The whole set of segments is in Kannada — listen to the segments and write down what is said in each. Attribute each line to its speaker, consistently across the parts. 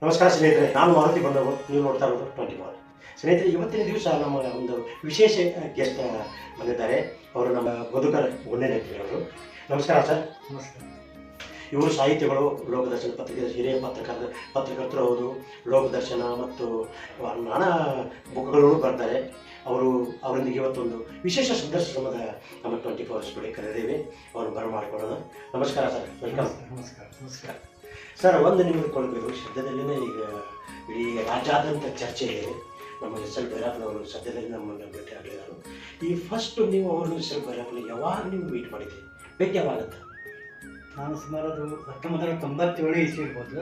Speaker 1: ನಮಸ್ಕಾರ ಸ್ನೇಹಿತರೆ, ನಾನು ಮಾರುತಿ ಬಂದವರು. ನೀವು ನೋಡ್ತಾ ಇರೋದು 24. ಸ್ನೇಹಿತರೆ, ಇವತ್ತಿನ ದಿವಸ ನಮ್ಮ ಒಂದು ವಿಶೇಷ ಗೆಸ್ಟ್ ಬಂದಿದ್ದಾರೆ. ಅವರು ನಮ್ಮ ಬದುಕರ ಗುಂಡೆನಟ್ಟಿ ಅವರು. ನಮಸ್ಕಾರ ಸರ್.
Speaker 2: ನಮಸ್ಕಾರ.
Speaker 1: ಇವರು ಸಾಹಿತ್ಯಗಳು, ಲೋಕದರ್ಶನ ಪತ್ರಿಕೆ ಹಿರಿಯ ಪತ್ರಕರ್ತರು ಅವರು. ಲೋಕದರ್ಶನ ಮತ್ತು ನಾನಾ ಬುಕ್ಗಳು ಬರ್ತಾರೆ. ಅವರೊಂದಿಗೆ ಇವತ್ತೊಂದು ವಿಶೇಷ ಸಂದರ್ಶನದ ನಮ್ಮ 24 ಸ್ಟುಡಿಯೋ ಕರೆದಿದ್ದೇವೆ. ಅವರು ಬರಮಾಡಿಕೊಳ್ಳೋಣ. ನಮಸ್ಕಾರ ಸರ್, ವೆಲ್ಕಮ್.
Speaker 2: ನಮಸ್ಕಾರ. ನಮಸ್ಕಾರ
Speaker 1: ಸರ್, ಒಂದು ನಿಮಗೆ ಕೊಡಬೇಕು. ಸದ್ಯದಲ್ಲೇ ಈಗ ಇಡೀ ರಾಜ್ಯಾದ್ಯಂತ ಚರ್ಚೆ ಇದೆ. ನಮ್ಮ ಎಸ್.ಎಲ್. ಭೈರಪ್ಪನವರು ಸದ್ಯದಲ್ಲಿ ನಮ್ಮನ್ನು ಭೇಟಿ ಆಗಲಿದ್ದಾರೆ. ಈ ಫಸ್ಟ್ ನೀವು ಅವರು ಎಸ್.ಎಲ್. ಭೈರಪ್ಪನ ಯಾವಾಗ ನೀವು ಮೀಟ್ ಮಾಡಿದ್ದೀರಿ? ಭೇಟಿ ಯಾವಾಗಂತ?
Speaker 2: ನಾನು ಸುಮಾರು 1997 ಇಸ್ವಿ ಇರ್ಬೋದು.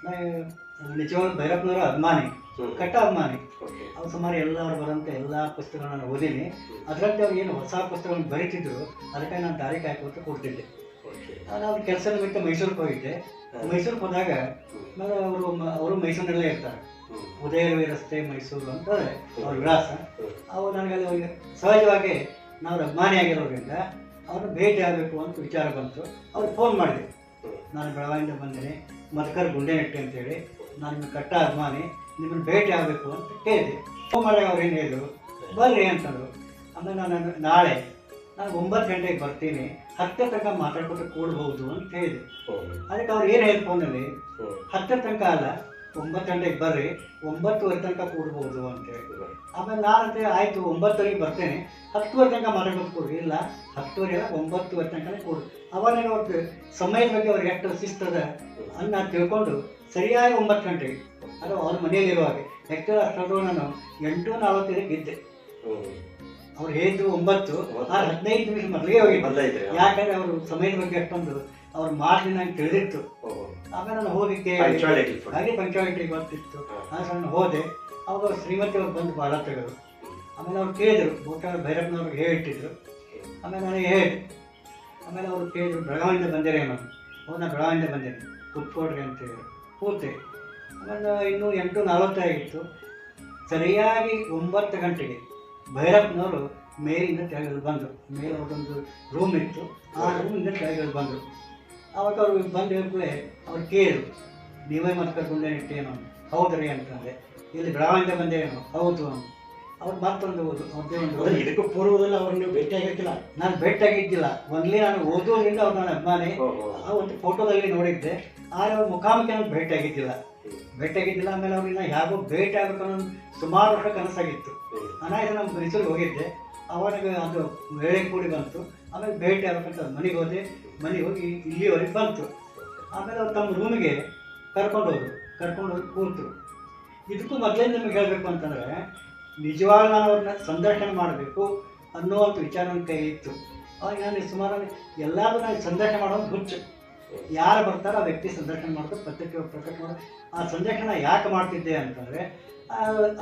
Speaker 2: ನಾನು ನಿಜವಾಗ್ಲೂ ಭೈರಪ್ಪನವರ ಅಭಿಮಾನಿ, ಕಟ್ಟ ಅಭಿಮಾನಿ. ಅವ್ರು ಸುಮಾರು ಎಲ್ಲರೂ ಬರೋಂಥ ಎಲ್ಲ ಪುಸ್ತಕಗಳನ್ನ ನಾನು ಓದೀನಿ. ಅದರಲ್ಲಿ ಅವ್ರು ಏನು ಹೊಸ ಪುಸ್ತಕಗಳನ್ನು ಬರೀತಿದ್ರು, ಅದಕ್ಕೆ ನಾನು ದಾರಿ ಕಾಯ್ಕೊತ ಕೊಡ್ತಿದ್ದೆ. ನಾನು ಅವ್ರ ಕೆಲಸ ನಿಮಿತ್ತ ಮೈಸೂರಿಗೆ ಹೋಗಿದ್ದೆ. ಮೈಸೂರಿಗೆ ಹೋದಾಗ ನಾನು ಅವರು ಮೈಸೂರಿನಲ್ಲೇ ಇರ್ತಾರೆ. ಉದಯರವಿ ರಸ್ತೆ, ಮೈಸೂರು ಅಂತ ಅವ್ರ ವಿಳಾಸ. ಅವ್ರು ನನಗೆ ಅವ್ರಿಗೆ ಸಹಜವಾಗಿ ನಾವು ಅಭಿಮಾನಿ ಆಗಿರೋದ್ರಿಂದ ಅವ್ರನ್ನ ಭೇಟಿ ಆಗಬೇಕು ಅಂತ ವಿಚಾರ ಬಂತು. ಅವ್ರಿಗೆ ಫೋನ್ ಮಾಡಿದೆ. ನಾನು ಬೆಳಗಾವಿಯಿಂದ ಬಂದೇನೆ, ಮಧುಕರ್ ಗುಂಡೆನಟ್ಟಿ ಅಂತೇಳಿ, ನಾನು ನಿಮ್ಮ ಕಟ್ಟ ಅಭಿಮಾನಿ, ನಿಮ್ಮನ್ನು ಭೇಟಿ ಆಗಬೇಕು ಅಂತ ಕೇಳಿದೆ. ಫೋನ್ ಮಾಡಿದಾಗ ಅವ್ರು ಏನು ಹೇಳಿದ್ರು, ಬರ್ರಿ ಅಂತಂದರು. ಆಮೇಲೆ ನಾನು 9 ಗಂಟೆಗೆ ಬರ್ತೀನಿ, 10 ತನಕ ಮಾತಾಡ್ಕೊತ ಕೂಡ್ಬೋದು ಅಂತ ಹೇಳಿದೆ. ಅದಕ್ಕೆ ಅವ್ರು ಏನು ಹೇಳಿದ ಫೋನಲ್ಲಿ, 10 ತನಕ ಅಲ್ಲ, 9 ಗಂಟೆಗೆ ಬರ್ರಿ, 9:30 ತನಕ ಕೂಡ್ಬೋದು ಅಂತೇಳಿ. ಆಮೇಲೆ ನಾನಂತೆ ಆಯಿತು, 9:30ಗೆ ಬರ್ತೇನೆ, 10:30 ತನಕ ಮಾತಾಡ್ಕೊತ ಕೂಡ್ರಿ. ಇಲ್ಲ, 10:30 ಅಲ್ಲ, 9:30 ತನಕ ಕೂಡು. ಅವಾಗ ಅವ್ರಿಗೆ ಸಮಯದ ಬಗ್ಗೆ ಅವ್ರಿಗೆ ಎಷ್ಟು ಶಿಸ್ತದ ಅನ್ನ ತಿಳ್ಕೊಂಡು ಸರಿಯಾಗಿ 9 ಗಂಟೆಗೆ, ಅದು ಅವ್ರ ಮನೆಯಲ್ಲಿರುವಾಗ. ಆ್ಯಕ್ಚುಲಿ ಅಷ್ಟೊಂದು ನಾನು 8:45ಕ್ಕೆ ಇದ್ದೆ. ಅವ್ರು ಹೇಳಿದ್ರು 9, 15 ನಿಮಿಷ ಮೊದಲಿಗೆ ಹೋಗಿದ್ದೆ. ಯಾಕಂದ್ರೆ ಅವರು ಸಮಯದ ಬಗ್ಗೆ ಅಷ್ಟೊಂದು ಅವ್ರ ಮಾತಿನ ನಂಗೆ ತಿಳಿದಿತ್ತು. ಆಮೇಲೆ ನಾನು ಹೋಗಿ ಹಾಗೆ ಪಂಚಾಲಿಟಿ ಗೊತ್ತಿತ್ತು. ನಾನು ಹೋದೆ. ಅವಾಗ ಅವ್ರು ಶ್ರೀಮತಿ ಅವ್ರು ಬಂದು ಬಾಳ ತೆಗೆದ್ರು. ಆಮೇಲೆ ಅವ್ರು ಕೇಳಿದ್ರು, ಬಹುಶಃ ಭೈರಪ್ಪನವ್ರಿಗೆ ಹೇಳಿಟ್ಟಿದ್ರು. ಆಮೇಲೆ ನನಗೆ ಹೇಳಿದೆ. ಆಮೇಲೆ ಅವರು ಕೇಳಿದ್ರು, ಬೆಳಗಾವಿಯಿಂದ ಬಂದಿರೇನು? ನಾನು ಬೆಳಗಾವಿಯಿಂದ ಬಂದೇನೆ, ಕೂತ್ಕೊಡ್ರಿ ಅಂತೇಳಿ ಕೂತೆ. ಆಮೇಲೆ ಇನ್ನೂ 8:40 ಆಗಿತ್ತು. ಸರಿಯಾಗಿ 9 ಗಂಟೆಗೆ ಭೈರಪ್ಪನವರು ಮೇಲಿಂದ ಕೆಳಗಡೆ ಬಂದರು. ಮೇಲೆ ಅವ್ರದ್ದೊಂದು ರೂಮ್ ಇತ್ತು, ಆ ರೂಮಿಂದ ಕೆಳಗಡೆ ಬಂದರು. ಆವಾಗ ಅವರು ಬಂದು ಹೇಳಿದ್ಮೇಲೆ ಅವ್ರು ಕೇಳಿದ್ರು, ನೀವೇ ಮತ್ತೆ ಗುಂಡೆನಟ್ಟಿ ಏನೋ? ಹೌದ್ರಿ ಅಂತಂದೆ. ಇಲ್ಲಿ ಬೆಳಗಾವಿಯಿಂದ ಬಂದೇನೋ? ಹೌದು. ಅವ್ರು ಮತ್ತೊಂದು ಅವ್ರದ್ದೇ ಒಂದು
Speaker 1: ಇದಕ್ಕೂ ಪೂರ್ವದಲ್ಲಿ ಅವ್ರು ನೀವು ಭೇಟಿ ಆಗಿರ್ತಿಲ್ಲ?
Speaker 2: ನಾನು ಭೇಟಿಯಾಗಿದ್ದಿಲ್ಲ. ಒಂದ್ಲಿ ನಾನು ಓದೋದ್ರಿಂದ ಅವ್ರು ನನ್ನ ಅಭಿಮಾನಿ. ಆ ಒಂದು ಫೋಟೋದಲ್ಲಿ ನೋಡಿದ್ದೆ, ಆದರೆ ಅವ್ರ ಮುಖಾಮುಖಿ ನಾನು ಭೇಟಿಯಾಗಿದ್ದಿಲ್ಲ. ಆಮೇಲೆ ಅವ್ರನ್ನ ಯಾಕೋ ಭೇಟಿ ಆಗಬೇಕು ಅನ್ನೋ ಸುಮಾರು ವರ್ಷ ಕನಸಾಗಿತ್ತು. ಅನಾಯ್ತು ನಮ್ಮ ಮೈಸೂರಿಗೆ ಹೋಗಿದ್ದೆ. ಅವಾಗ ಅದು ವೇಳೆ ಕೂಡಿ ಬಂತು. ಆಮೇಲೆ ಭೇಟಿ ಆಗ್ಬೇಕಂತ ಮನೆಗೆ ಹೋದೆ. ಮನೆಗೆ ಹೋಗಿ ಇಲ್ಲಿವರೆಗೆ ಬಂತು. ಆಮೇಲೆ ಅವ್ರು ತಮ್ಮ ರೂಮಿಗೆ ಕರ್ಕೊಂಡು ಹೋಗಿ ಕೂತರು. ಇದಕ್ಕೂ ಮೊದಲೇ ನಿಮಗೆ ಹೇಳಬೇಕು ಅಂತಂದರೆ, ನಿಜವಾಗ ನಾನು ಅವ್ರನ್ನ ಸಂದರ್ಶನ ಮಾಡಬೇಕು ಅನ್ನೋವಂಥ ವಿಚಾರ ನನ್ನ ಕೈ ಇತ್ತು. ಅವಾಗ ನಾನು ಸುಮಾರು ಎಲ್ಲರೂ ನಾನು ಸಂದರ್ಶನ ಮಾಡೋದು ಹುಚ್ಚು. ಯಾರು ಬರ್ತಾರೋ ಆ ವ್ಯಕ್ತಿ ಸಂದರ್ಶನ ಮಾಡೋದು, ಪತ್ರಿಕೆ ಪ್ರಕಟ ಮಾಡೋದು. ಆ ಸಂದರ್ಶನ ಯಾಕೆ ಮಾಡ್ತಿದ್ದೆ ಅಂತಂದರೆ,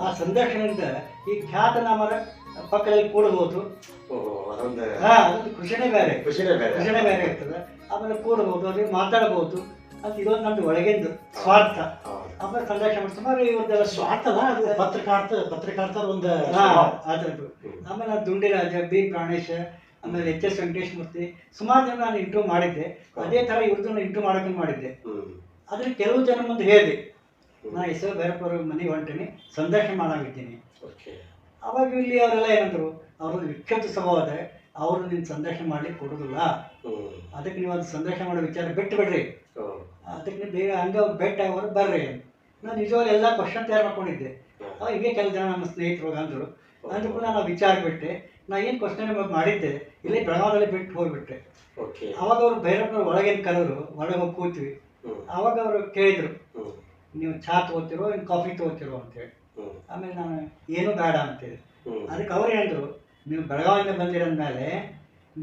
Speaker 2: ಆ ಸಂದರ್ಶನದಿಂದ ಈ ಖ್ಯಾತನಾಮರ ಪಕ್ಕದಲ್ಲಿ ಕೂಡಬಹುದು. ಅದೊಂದು ಖುಷಿನೇ ಬೇರೆ ಇರ್ತದೆ. ಆಮೇಲೆ ಕೂಡಬಹುದು, ಅವ್ರಿಗೆ ಮಾತಾಡಬಹುದು ಅಂತ ಇದೊಂದು ನಮ್ದು ಒಳಗಿಂದು ಸ್ವಾರ್ಥ. ಆಮೇಲೆ ಸಂದರ್ಶನ ಮಾಡಿ ಸುಮಾರು ಇವ್ರದ್ದೆಲ್ಲ
Speaker 1: ಸ್ವಾರ್ಥ ಅಲ್ಲ, ಪತ್ರಕರ್ತರ ಒಂದು
Speaker 2: ಅದರದ್ದು. ಆಮೇಲೆ ದುಂಡಿರಾಜ, ಬಿ ಪ್ರಾಣೇಶ, ಆಮೇಲೆ H.S. ವೆಂಕಟೇಶ್ಮೂರ್ತಿ, ಸುಮಾರು ಜನ ನಾನು ಇಂಟರ್ವ್ಯೂ ಮಾಡಿದ್ದೆ. ಅದೇ ಥರ ಇವ್ರದ್ದು ಇಂಟರ್ವ್ಯೂ ಮಾಡೋಕೆ ಮಾಡಿದ್ದೆ. ಆದರೆ ಕೆಲವು ಜನ ಮುಂದೆ ಹೇಳಿದೆ, ನಾನು ಎಸ್.ಎಲ್. ಭೈರಪ್ಪವ್ರ ಮನೆಗೆ ಹೊಂಟೀನಿ, ಸಂದರ್ಶನ ಮಾಡಾಗಿದ್ದೀನಿ. ಅವಾಗ ಇಲ್ಲಿ ಅವರೆಲ್ಲ ಏನಂದರು, ಅವ್ರದ್ದು ವಿಖ್ಯಾತ ಸ್ವಭಾವ, ಅವರು ನಿನ್ನ ಸಂದರ್ಶನ ಮಾಡಲಿಕ್ಕೆ ಕೊಡೋದಿಲ್ಲ, ಅದಕ್ಕೆ ನೀವು ಅದು ಸಂದರ್ಶನ ಮಾಡೋ ವಿಚಾರ ಬಿಟ್ಟು ಬಿಡ್ರಿ, ಅದಕ್ಕೆ ನೀವು ಬೇಗ ಹಂಗೆ ಬೆಟ್ಟ ಅವರು ಬರ್ರಿ. ನಾನು ನಿಜವಾಗ್ಲೂ ಎಲ್ಲ ಕ್ವಶನ್ ತಯಾರು ಮಾಡ್ಕೊಂಡಿದ್ದೆ. ಅವಾಗ ಹೀಗೆ ಕೆಲವು ಜನ ನಮ್ಮ ಸ್ನೇಹಿತರು ಅಂದರು. ಅಂದ್ರೂ ಕೂಡ ನಾನು ವಿಚಾರ ಬಿಟ್ಟೆ. ನಾನು ಏನು ಕ್ವಶನ್ ಮಾಡಿದ್ದೆ, ಇಲ್ಲೇ ಬೆಳಗಾವಿಯಲ್ಲಿ ಬಿಟ್ಟು ಹೋಗಿಬಿಟ್ಟೆ. ಅವಾಗ ಅವರು ಭೈರಪ್ಪನವ್ರು ಒಳಗೇನು ಕರೆದ್ರು, ಒಳಗೆ ಹೋಗಿ ಕೂತೀವಿ. ಆವಾಗ ಅವರು ಕೇಳಿದರು, ನೀವು ಚಹಾ ತೊಗೋತಿರೋ ಏನು ಕಾಫಿ ತೊಗೋತಿರೋ ಅಂತೇಳಿ. ಆಮೇಲೆ ನಾನು ಏನೂ ಬೇಡ ಅಂತೇಳಿ. ಅದಕ್ಕೆ ಅವ್ರು ಹೇಳಿದ್ರು, ನೀವು ಬೆಳಗಾವಿಯಿಂದ ಬಂದಿರೋದ್ಮೇಲೆ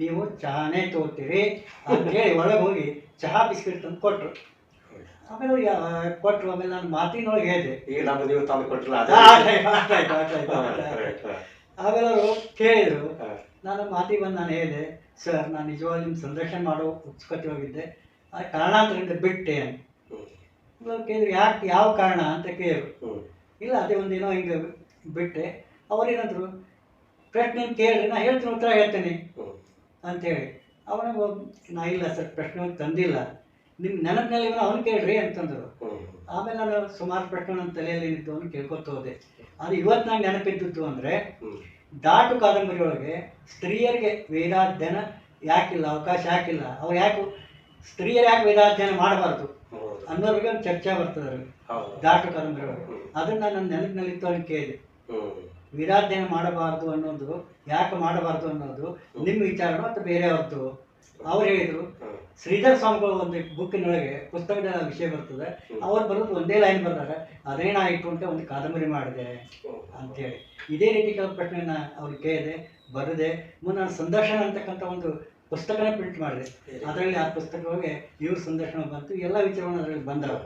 Speaker 2: ನೀವು ಚಹಾನೇ ತೊಗೋತೀರಿ ಅಂತೇಳಿ ಒಳಗೆ ಹೋಗಿ ಚಹಾ ಬಿಸ್ಕಿಟ್ ತಂದು ಕೊಟ್ಟರು. ಆಮೇಲೆ ಕೊಟ್ಟರು. ಆಮೇಲೆ ನಾನು ಮಾತಿನೊಳಗೆ ಹೇಳಿದೆ,
Speaker 1: ಈಗ ನಾವು ನೀವು ತಂದು ಕೊಟ್ಟಿಲ್ಲ.
Speaker 2: ಆಮೇಲೆ ಅವರು ಕೇಳಿದರು. ನಾನು ಮಾತಿಗೆ ಬಂದು ನಾನು ಹೇಳಿದೆ, ಸರ್ ನಾನು ನಿಜವಾಗಿ ನಿಮ್ಮ ಸಂದರ್ಶನ ಮಾಡೋ ಉತ್ಸುಕತೆ ಹೋಗಿದ್ದೆ, ಆ ಕಾರಣಾಂತರದಿಂದ ಬಿಟ್ಟೆ ಅಂತ. ಕೇಳಿದ್ರು, ಯಾಕೆ, ಯಾವ ಕಾರಣ ಅಂತ ಕೇಳಿದ್ರು. ಇಲ್ಲ, ಅದೇ ಒಂದೇನೋ ಹಿಂಗೆ ಬಿಟ್ಟೆ. ಅವ್ರೇನಂದ್ರು, ಪ್ರಶ್ನೆ ಕೇಳಿದ್ರೆ ನಾ ಹೇಳ್ತೀನಿ, ಉತ್ತರ ಹೇಳ್ತೇನೆ ಅಂತೇಳಿ. ಅವನಿಗೆ ನಾ ಇಲ್ಲ ಸರ್, ಪ್ರಶ್ನೆ ತಂದಿಲ್ಲ, ನಿಮ್ಮ ನೆನಪಿನಲ್ಲಿ ಅವನು ಕೇಳ್ರಿ ಅಂತಂದರು. ಆಮೇಲೆ ನಾನು ಸುಮಾರು ಪ್ರಶ್ನೆ ನನ್ನ ತಲೆಯಲ್ಲಿ ನಿಂತು ಅವನು ಕೇಳ್ಕೊತ ಹೋದೆ. ಅದು ಇವತ್ತು ನಾನು ನೆನಪಿದ್ದು ಅಂದರೆ, ದಾಟು ಕಾದಂಬರಿ ಒಳಗೆ ಸ್ತ್ರೀಯರಿಗೆ ವೇದಾಧ್ಯಯನ ಯಾಕಿಲ್ಲ, ಅವಕಾಶ ಯಾಕಿಲ್ಲ, ಅವ್ರು ಯಾಕೆ ಸ್ತ್ರೀಯರು ಯಾಕೆ ವೇದಾಧ್ಯಯನ ಮಾಡಬಾರ್ದು ಅನ್ನೋರಿಗೆ ಒಂದು ಚರ್ಚೆ ಬರ್ತದೆ ದಾಟು ಕಾದಂಬರಿ ಒಳಗೆ. ಅದನ್ನು ನನ್ನ ನೆನಪಿನಲ್ಲಿತ್ತು ಅವ್ರಿಗೆ ಕೇಳಿದೆ. ವೇದಾಧ್ಯಯನ ಮಾಡಬಾರ್ದು ಅನ್ನೋದು ಯಾಕೆ ಮಾಡಬಾರ್ದು ಅನ್ನೋದು ನಿಮ್ಮ ವಿಚಾರನೋ ಅಥವಾ ಬೇರೆಯವ್ರದ್ದು. ಅವ್ರು ಹೇಳಿದರು, ಶ್ರೀಧರ್ ಸ್ವಾಮಿಗಳು ಒಂದು ಬುಕ್ಕಿನೊಳಗೆ ಪುಸ್ತಕದ ವಿಷಯ ಬರ್ತದೆ, ಅವ್ರು ಬರೋದು ಒಂದೇ ಲೈನ್ ಬರ್ತಾರೆ, ಅದೇನಾಯಿತು ಅಂತ ಒಂದು ಕಾದಂಬರಿ ಮಾಡಿದೆ ಅಂತೇಳಿ. ಇದೇ ರೀತಿ ಕೆಲವು ಪ್ರಶ್ನೆಯನ್ನು ಅವ್ರಿಗೆ ಕೇಳಿದೆ, ಬರೆದೆ. ಮುಂದೆ ನಾನು ಸಂದರ್ಶನ ಅಂತಕ್ಕಂಥ ಒಂದು ಪುಸ್ತಕನ ಪ್ರಿಂಟ್ ಮಾಡಿದೆ. ಅದರಲ್ಲಿ ಆ ಪುಸ್ತಕದೊಳಗೆ ಇವ್ರ ಸಂದರ್ಶನ ಬಂತು, ಎಲ್ಲ ವಿಚಾರವನ್ನು ಅದರಲ್ಲಿ ಬಂದವು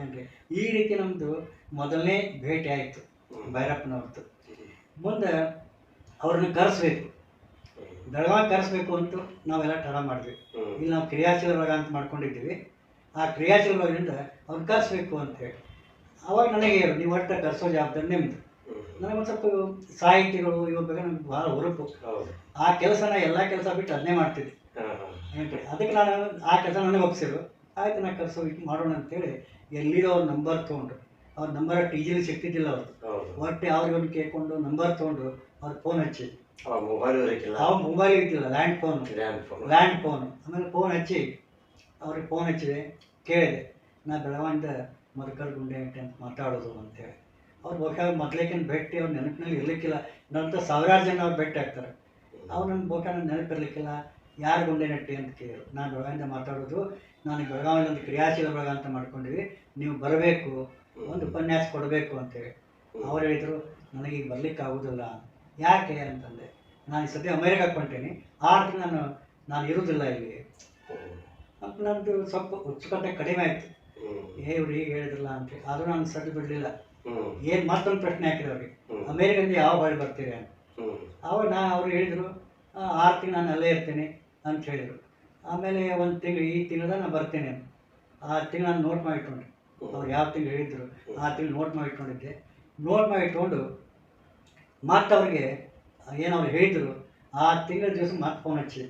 Speaker 2: ಏನ್ರಿ. ಈ ರೀತಿ ನಮ್ಮದು ಮೊದಲನೇ ಭೇಟಿ ಆಯಿತು ಭೈರಪ್ಪನವ್ರದ್ದು. ಮುಂದೆ ಅವ್ರನ್ನ ಕರೆಸ್ಬೇಕು, ಬೆಳಗಾವಿ ಕರೆಸ್ಬೇಕು ಅಂತ ನಾವೆಲ್ಲ ಠರ ಮಾಡಿದ್ವಿ. ಇಲ್ಲಿ ನಾವು ಕ್ರಿಯಾಶೀಲ ವರ್ಗ ಅಂತ ಮಾಡ್ಕೊಂಡಿದ್ದೀವಿ. ಆ ಕ್ರಿಯಾಶೀಲ ವರ್ಗದಿಂದ ಅವ್ರು ಕರೆಸ್ಬೇಕು ಅಂತೇಳಿ ಅವಾಗ ನನಗೆ ಹೇಳು, ನೀವು ಒಟ್ಟು ಕರೆಸೋ ಜವಾಬ್ದಾರಿ ನಿಮ್ಮದು. ನನಗೊಂದು ಸ್ವಲ್ಪ ಸಾಹಿತಿಗಳು ಇವ್ರ ಬಗ್ಗೆ ನಮ್ಗೆ ಭಾಳ ಹುರುಪು. ಆ ಕೆಲಸನ ಎಲ್ಲ ಕೆಲಸ ಬಿಟ್ಟು ಅದನ್ನೇ ಮಾಡ್ತಿದ್ದೆ ಏನ್ರಿ. ಅದಕ್ಕೆ ನಾನು ಆ ಕೆಲಸ ನನಗೆ ಒಪ್ಸಿರು. ಆಯ್ತು, ನಾನು ಕರೆಸೋ ಮಾಡೋಣ ಅಂತೇಳಿ ಎಲ್ಲಿರೋ ಅವ್ರ ನಂಬರ್ ತೊಗೊಂಡು, ಅವ್ರ ನಂಬರ್ ಈಜಿಲಿ ಸಿಗ್ತಿದ್ದಿಲ್ಲ ಅವ್ರದ್ದು. ಒಟ್ಟೆ ಅವ್ರಿಗೆ ಒಂದು ಕೇಳ್ಕೊಂಡು ನಂಬರ್ ತೊಗೊಂಡು ಅವ್ರು ಫೋನ್ ಹಚ್ಚಿ, ಮೊಬೈಲ್ ಇರ್ತಿಲ್ಲ, ಲ್ಯಾಂಡ್ ಫೋನ್. ಆಮೇಲೆ ಫೋನ್ ಹಚ್ಚಿ ಅವ್ರಿಗೆ ಫೋನ್ ಹಚ್ಚಿದೆ, ಕೇಳಿದೆ, ನಾ ಬೆಳಗಾವಿಯಿಂದ ಮಧುಕರ್ ಗುಂಡೆ ಅಂತ ಮಾತಾಡೋದು ಅಂತೇಳಿ. ಅವ್ರು ಬಹುಶಃ ಮೊದಲೇಕೇನು ಭೇಟಿ ಅವ್ರ ನೆನಪಿನಲ್ಲಿ ಇರಲಿಕ್ಕಿಲ್ಲ. ನಂತರ ಸಾವಿರಾರು ಜನ ಅವ್ರು ಭೇಟಿ ಆಗ್ತಾರೆ. ಅವ್ರು ನನ್ನ ಬಹುಶಃ ನನ್ನ ನೆನಪಿರಲಿಕ್ಕಿಲ್ಲ. ಯಾರು ಗುಂಡೆ ನಟ್ಟಿ ಅಂತ ಕೇಳಿದ್ರು. ನಾನು ಬೆಳಗಾವಿಯಿಂದ ಮಾತಾಡೋದು, ನಾನು ಬೆಳಗಾವಿಯಲ್ಲಿ ಒಂದು ಕ್ರಿಯಾಶೀಲ ಬಳಗ ಅಂತ ಮಾಡ್ಕೊಂಡಿವಿ, ನೀವು ಬರಬೇಕು, ಒಂದು ಉಪನ್ಯಾಸ ಕೊಡಬೇಕು ಅಂತೇಳಿ. ಅವ್ರು ಹೇಳಿದರು, ನನಗೀಗ ಬರ್ಲಿಕ್ಕೆ ಆಗೋದಿಲ್ಲ. ಯಾಕೆ ಅಂತಂದೆ, ನಾನು ಈ ಸದ್ಯ ಅಮೇರಿಕಾಕ್ಕೆ ಹೊಂಟೀನಿ, 6 ತಿಂಗಳು ನಾನು ಇರೋದಿಲ್ಲ ಇಲ್ಲಿ ಅಂತ. ನನ್ನದು ಸ್ವಲ್ಪ ಉತ್ಸುಕತೆ ಕಡಿಮೆ ಆಯಿತು. ಇವ್ರು ಹೀಗೆ ಹೇಳಿದ್ರಲ್ಲ ಅಂತೇಳಿ. ಆದರೂ ನಾನು ಸಡ್ಡು ಬಿಡಲಿಲ್ಲ. ಏನು ಮತ್ತೊಂದು ಪ್ರಶ್ನೆ ಹಾಕಿದೆ ಅವ್ರಿಗೆ, ಅಮೇರಿಕದಿಂದ ಯಾವ ಬಾಳಿ ಬರ್ತೀರಿ ಅಂತ. ಅವಾಗ ಅವ್ರು ಹೇಳಿದರು, 6 ತಿಂಗಳು ನಾನು ಅಲ್ಲೇ ಇರ್ತೀನಿ ಅಂತ ಹೇಳಿದರು. ಆಮೇಲೆ ಒಂದು ತಿಂಗಳು, ಈ ತಿಂಗಳ ನಾನು ಬರ್ತೇನೆ ಅಂತ. ಆ ತಿಂಗಳು ನಾನು ನೋಟ್ ಮಾಡಿಟ್ಕೊಂಡೆ. ಅವ್ರು ಯಾವ ತಿಂಗಳು ಹೇಳಿದರು ಆ ತಿಂಗಳು ನೋಟ್ ಮಾಡಿಟ್ಕೊಂಡಿದ್ದೆ. ನೋಟ್ ಮಾಡಿಟ್ಕೊಂಡು ಮತ್ತೆ ಅವ್ರಿಗೆ ಏನು ಅವ್ರು ಹೇಳಿದರು, ಆ ತಿಂಗಳ ದಿವಸ ಮತ್ತೆ ಫೋನ್ ಹಚ್ಚಿ.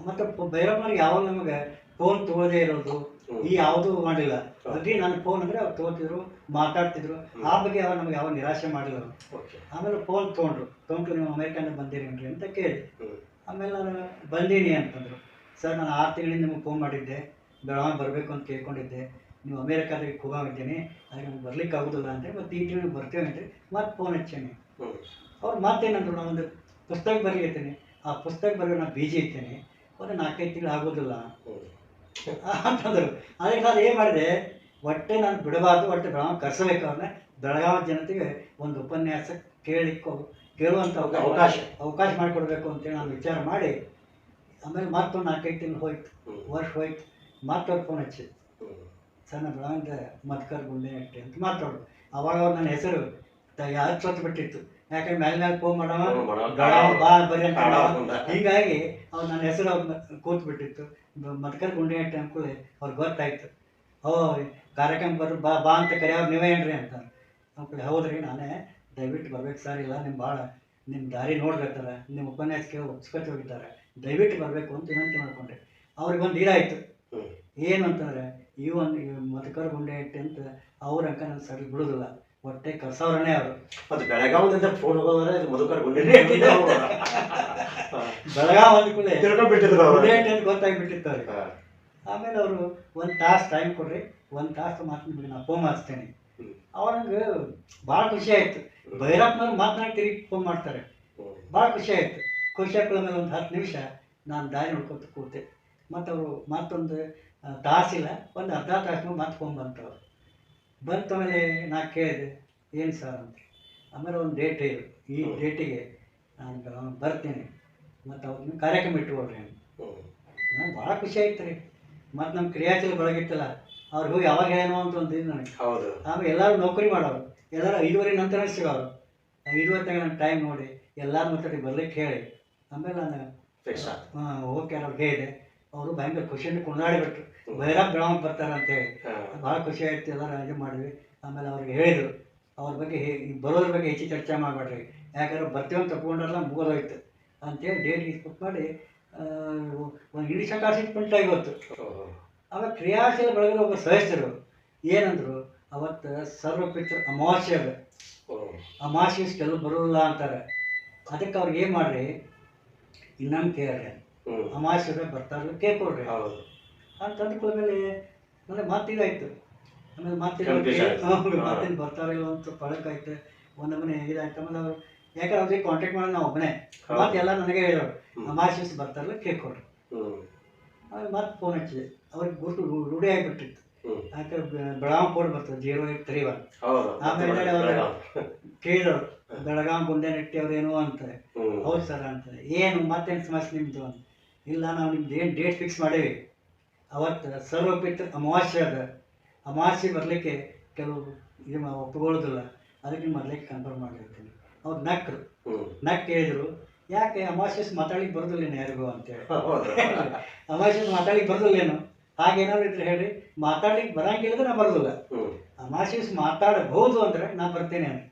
Speaker 2: ಮತ್ತು ಭೈರಪ್ಪನವ್ರಿಗೆ ಯಾವಾಗ ನಮಗೆ ಫೋನ್ ತೊಗೊಳ್ಳದೇ ಇರೋದು ಈ ಯಾವುದೂ ಮಾಡಿಲ್ಲ. ಅದೇ ನನ್ನ ಫೋನ್ ಅಂದರೆ ಅವ್ರು ತೊಗೊತಿದ್ರು, ಮಾತಾಡ್ತಿದ್ರು. ಆ ಬಗ್ಗೆ ಅವ್ರು ನಮಗೆ ಯಾವ ನಿರಾಶೆ ಮಾಡಿಲ್ಲ ಅವರು. ಆಮೇಲೆ ಫೋನ್ ತೊಗೊಂಡು ನೀವು ಅಮೇರಿಕಾದಿಂದ ಬಂದಿರೇನ್ರಿ ಅಂತ ಕೇಳಿ. ಆಮೇಲೆ ನಾನು ಬಂದೀನಿ ಅಂತಂದರು. ಸರ್, ನಾನು 6 ತಿಂಗಳಿಂದ ನಿಮಗೆ ಫೋನ್ ಮಾಡಿದ್ದೆ, ಬೆಳಗಾವಿ ಬರಬೇಕು ಅಂತ ಕೇಳ್ಕೊಂಡಿದ್ದೆ, ನೀವು ಅಮೇರಿಕಾದಾಗ ಹೋಗಿದ್ದೀನಿ, ಅದಕ್ಕೆ ನಮ್ಗೆ ಬರ್ಲಿಕ್ಕೆ ಆಗೋದಿಲ್ಲ ಅಂತೇಳಿ, ಮತ್ತು ಈ ತಿಂಗಳು ಬರ್ತೇವೆ ಅಂತೇಳಿ ಮತ್ತೆ ಫೋನ್ ಹಚ್ಚೇನೆ. ಅವ್ರು ಮತ್ತೇನಂದ್ರು, ನಾನು ಒಂದು ಪುಸ್ತಕ ಬರೀತೀನಿ, ಆ ಪುಸ್ತಕ ಬರೆಯೋ ನಾನು ಬೀಜಿ ಇರ್ತೇನೆ, ಒಂದು 4-5 ತಿಂಗಳು ಆಗೋದಿಲ್ಲ ಅಂತಂದರು. ಅದಕ್ಕೆ ನಾನು ಏನು ಮಾಡಿದೆ, ಒಟ್ಟೆ ನಾನು ಬಿಡಬಾರ್ದು, ಒಟ್ಟೆ ಬೆಳಗಾವಿ ಕರೆಸಬೇಕು ಅವ್ರನ್ನ. ಬೆಳಗಾವಿ ಜನತೆಗೆ ಒಂದು ಉಪನ್ಯಾಸ ಕೇಳುವಂಥ ಅವಕಾಶ ಮಾಡಿಕೊಡ್ಬೇಕು ಅಂತೇಳಿ ನಾನು ವಿಚಾರ ಮಾಡಿ, ಆಮೇಲೆ ಮತ್ತೊಂದು 4-5 ತಿಂಗಳು ಹೋಯ್ತು, ವರ್ಷ ಹೋಯ್ತು. ಮತ್ತವ್ರು ಫೋನ್ ಹಚ್ಚಿ, ಸರ್, ನಾನು ಬೆಳಗಾವಿಯಿಂದ ಮಧುಕರ್ ಗುಂಡೆ ನಟ್ಟಿ ಅಂತ ಮಾತಾಡೋದು. ಅವಾಗ ಅವ್ರು ನನ್ನ ಹೆಸರು ಯಾರು ಸೊತ್ತು ಬಿಟ್ಟಿತ್ತು. ಯಾಕಂದ್ರೆ ಮೇಲೆ ಫೋನ್ ಮಾಡವ ಬಾ ಬರೀ ಅಂತ. ಹೀಗಾಗಿ ಅವ್ರು ನನ್ನ ಹೆಸರು ಅವ್ರು ಕೂತ್ಬಿಟ್ಟಿತ್ತು. ಮಧುಕರ್ ಗುಂಡೆ ನಟ್ಟಿ ಅಂದ್ಕೊಳ್ಳಿ ಅವ್ರಿಗೆ ಗೊತ್ತಾಯ್ತು. ಕಾರ್ಯಕ್ರಮ ಬಾ ಅಂತ ಕರೆಯವ್ರು ನೀವೇ ಏನ್ರಿ ಅಂತ ಅಂದ್ಕೊಳ್ಳಿ. ಹೌದ್ರಿ, ನಾನೇ, ದಯವಿಟ್ಟು ಬರ್ಬೇಕು ಸರ್, ಇಲ್ಲ ನಿಮ್ಮ ದಾರಿ ನೋಡ್ಬೇಕಾರ, ನಿಮ್ಮ ಉಪನ್ಯಾಸ ಕೇಳಿ ಉತ್ಸುಕತೆ ಹೋಗಿದ್ದಾರೆ, ದಯವಿಟ್ಟು ಬರಬೇಕು ಅಂತ ವಿನಂತಿ ಮಾಡಿಕೊಂಡೆ. ಅವ್ರಿಗೊಂದು ಇದಾಯಿತು. ಏನು ಅಂತಂದರೆ, ಈ ಒಂದು ಮಧುಕರ್ ಗುಂಡೆ ನಟ್ಟಿ ಅಂತ ಅವ್ರ ಅಂಕ ನನ್ನ ಸರಿ ಬಿಡೋದಿಲ್ಲ, ಹೊಟ್ಟೆ ಕರ್ಸವ್ರನ್ನೇ ಅವರು.
Speaker 1: ಮತ್ತು ಬೆಳಗಾವಿಯಿಂದ ಫೋನ್ ಹೋಗೋದ್ರೆ ಮಧುಕರ್ ಗುಂಡೆ
Speaker 2: ಬೆಳಗಾವಿ ಅಂದ್ಕೊಳ್ಳಿ
Speaker 1: ತಿಳ್ಕೊಂಡ್ಬಿಟ್ಟಿದ್ರು
Speaker 2: ಅಂತ ಗೊತ್ತಾಗ್ಬಿಟ್ಟಿತ್ತು ಅವ್ರಿಗೆ. ಆಮೇಲೆ ಅವರು 1 ತಾಸು ಟೈಮ್ ಕೊಡ್ರಿ, 1 ತಾಸು ಮಾತು ನಿಮಗೆ ನಾನು ಫೋನ್ ಮಾಡಿಸ್ತೇನೆ. ಅವಾಗ ನಂಗೆ ಭಾಳ ಖುಷಿ ಆಯಿತು. ಭೈರಪ್ಪನವ್ರು ಮಾತನಾಡಿ ತಿರುಗಿ ಫೋನ್ ಮಾಡ್ತಾರೆ, ಭಾಳ ಖುಷಿ ಆಯಿತು. ಖುಷಿ ಹಾಕೊಳ್ಳೋ ಮೇಲೆ ಒಂದು 10 ನಿಮಿಷ ನಾನು ದಾರಿ ನೋಡ್ಕೊತ ಕೂತೆ. ಮತ್ತು ಅವರು ಮತ್ತೊಂದು ತಾಸಿಲ್ಲ, ಒಂದು ಅರ್ಧ ತಾಸು ಮತ್ತೆ ಫೋನ್ ಬಂತವ್ರು. ಬಂತ ಮೇಲೆ ನಾ ಕೇಳಿದೆ, ಏನು ಸರ್ ಅಂತ. ಆಮೇಲೆ ಒಂದು ಡೇಟ್ ಹೇಳಿ, ಈ ಡೇಟಿಗೆ ನಾನು ಬರ್ತೀನಿ, ಮತ್ತು ಅವ್ರನ್ನ ಕಾರ್ಯಕ್ರಮ ಇಟ್ಕೊಳ್ರಿ ಅಂತ. ನಂಗೆ ಭಾಳ ಖುಷಿ ಆಯ್ತು ರೀ. ಮತ್ತು ನಮ್ಮ ಕ್ರಿಯಾಶೀಲ ಬಳಗಿತ್ತಲ್ಲ, ಅವ್ರು ಹೋಗಿ ಯಾವಾಗ ಹೇಳೇನೋ ಅಂತ ಒಂದು ಇದು ನನಗೆ. ಆಮೇಲೆ ಎಲ್ಲರೂ ನೌಕರಿ ಮಾಡೋರು, ಎಲ್ಲರೂ 5:30 ನಂತರ ಸಿಗೋರು. 5:30 ನನ್ನ ಟೈಮ್ ನೋಡಿ ಎಲ್ಲರೂ ಮತ್ತೆ ಬರ್ಲಿಕ್ಕೆ ಹೇಳಿ, ಆಮೇಲೆ ನಾನು ಓಕೆ ಅವ್ರಿಗೆ ಹೇಳಿದೆ. ಅವರು ಭಯಂಕರ ಖುಷಿಯಿಂದ ಕೊಂಡಾಡಿಬಿಟ್ರು, ಭೈರಪ್ಪ ಬೆಳಗಾವಿ ಬರ್ತಾರೆ ಅಂತೇಳಿ. ಭಾಳ ಖುಷಿ ಆಯ್ತು, ಎಲ್ಲರೂ ಇದು ಮಾಡಿದ್ವಿ. ಆಮೇಲೆ ಅವ್ರಿಗೆ ಹೇಳಿದರು, ಅವ್ರ ಬಗ್ಗೆ ಬರೋದ್ರ ಬಗ್ಗೆ ಹೆಚ್ಚು ಚರ್ಚೆ ಮಾಡಬೇಡ್ರಿ, ಯಾಕಂದ್ರೆ ಬರ್ತೀವಂತ ತಗೊಂಡ್ರಲ್ಲ ಮುಗೋದೋಯ್ತು ಅಂತೇಳಿ ಡೇಟ್ ಇಸ್ಬಿಟ್ಟು ಮಾಡಿ ಒಂದು ಇಂಗ್ಲೀಷ್ ಕಾಸಿ ಪ್ರಿಂಟ್ ಆಗಿ ಗೊತ್ತು. ಆಮೇಲೆ ಕ್ರಿಯಾಶೀಲ ಬಳಗದ ಒಬ್ಬ ಸದಸ್ಯರು ಏನಂದ್ರು, ಅವತ್ತು ಸರ್ವಪಿತೃ ಅಮಾವಾಸ್ಯೆ ಅದ, ಅಮಾವಾಸ್ಯೆ ಕೆಲವು ಬರೋಲ್ಲ ಅಂತಾರೆ. ಅದಕ್ಕೆ ಅವ್ರಿಗೆ ಏನು ಮಾಡ್ರಿ, ಇನ್ನೊಂದು ಕೇಳ್ರಿ, ಅಮಾವಾಸ್ಯೆ ಬರ್ತಾರಲ್ಲ ಕೇಳ್ಕೊಡ್ರಿ ಅಂತಂದು ಕೂಡಲೇ ನನಗೆ ಮಾತಿಗಾಯ್ತು. ಆಮೇಲೆ ಮಾತಿನ ಬರ್ತಾರಿಲ್ಲ ಅಂತ ಪಳಕಾಯ್ತು, ಒಂದು ಮನೆ ಇದಾಯ್ತು. ಆಮೇಲೆ ಅವರು ಯಾಕಂದ್ರೆ ಅವ್ರಿಗೆ ಕಾಂಟ್ಯಾಕ್ಟ್ ಮಾಡೋದು ನಾವು ಒಬ್ಬನೇ, ಮತ್ತೆ ಎಲ್ಲ ನನಗೆ ಹೇಳೋರು ಅಮಾವಾಸ್ಯೆ ಬರ್ತಾರಲ್ಲ ಕೇಳ್ಕೊಡ್ರಿ. ಆಮೇಲೆ ಮತ್ತೆ ಫೋನ್ ಹಚ್ಚಿದೆ, ಅವ್ರಿಗೆ ಗುರುತು ರೂಢಿ ಆಗಿಬಿಟ್ಟಿತ್ತು. ಯಾಕಂದ್ರೆ ಬೆಳಗಾಂ ಕೋಡ್ ಬರ್ತದೆ 0831. ಆಮೇಲೆ ಅವರು ಕೇಳಿದವರು ಬೆಳಗಾಂ ಗುಂಡೇನಟ್ಟಿ ಅವ್ರೇನು ಅಂತಾರೆ. ಹೌದು ಸರ್ ಅಂತಾರೆ. ಏನು ಮತ್ತೇನು ಸಮಸ್ಯೆ ನಿಮ್ಮದು ಅಂತ. ಇಲ್ಲ ನಾವು ನಿಮ್ದು ಏನು ಡೇಟ್ ಫಿಕ್ಸ್ ಮಾಡೀವಿ, ಅವತ್ತು ಸರ್ವಪಿತೃ ಅಮಾವಾಸ್ಯೆ ಅದ, ಅಮಾವಾಸ್ಯೆ ಬರಲಿಕ್ಕೆ ಕೆಲವು ಇದು ಒಪ್ಪಿಕೊಳ್ಳೋದಿಲ್ಲ, ಅದಕ್ಕೆ ಮೊದಲಿಗೆ ಕನ್ಫರ್ಮ್ ಮಾಡಿರ್ತೀನಿ. ಅವ್ರು ನಕ್ ಹೇಳಿದ್ರು, ಯಾಕೆ ಅಮಾವಾಸ್ಯೆ ಮಾತಾಡ್ಲಿಕ್ಕೆ ಬರೋದಿಲ್ಲೇನು ಯಾರಿಗೂ ಅಂತೇಳಿ. ಅಮಾವಾಸ್ಯೆ ಮಾತಾಡ್ಲಿಕ್ಕೆ ಬರೋದಿಲ್ಲೇನು, ಹಾಗೇನಾದ್ರು ಇದ್ರೆ ಹೇಳ್ರಿ, ಮಾತಾಡ್ಲಿಕ್ಕೆ ಬರಂಗಿಲ್ಲದ್ರೆ ನಾ ಬರೋದಿಲ್ಲ, ಅಮಾವಾಸ್ಯೆ ಮಾತಾಡಬಹುದು ಅಂದರೆ ನಾ ಬರ್ತೇನೆ ಅಂತ.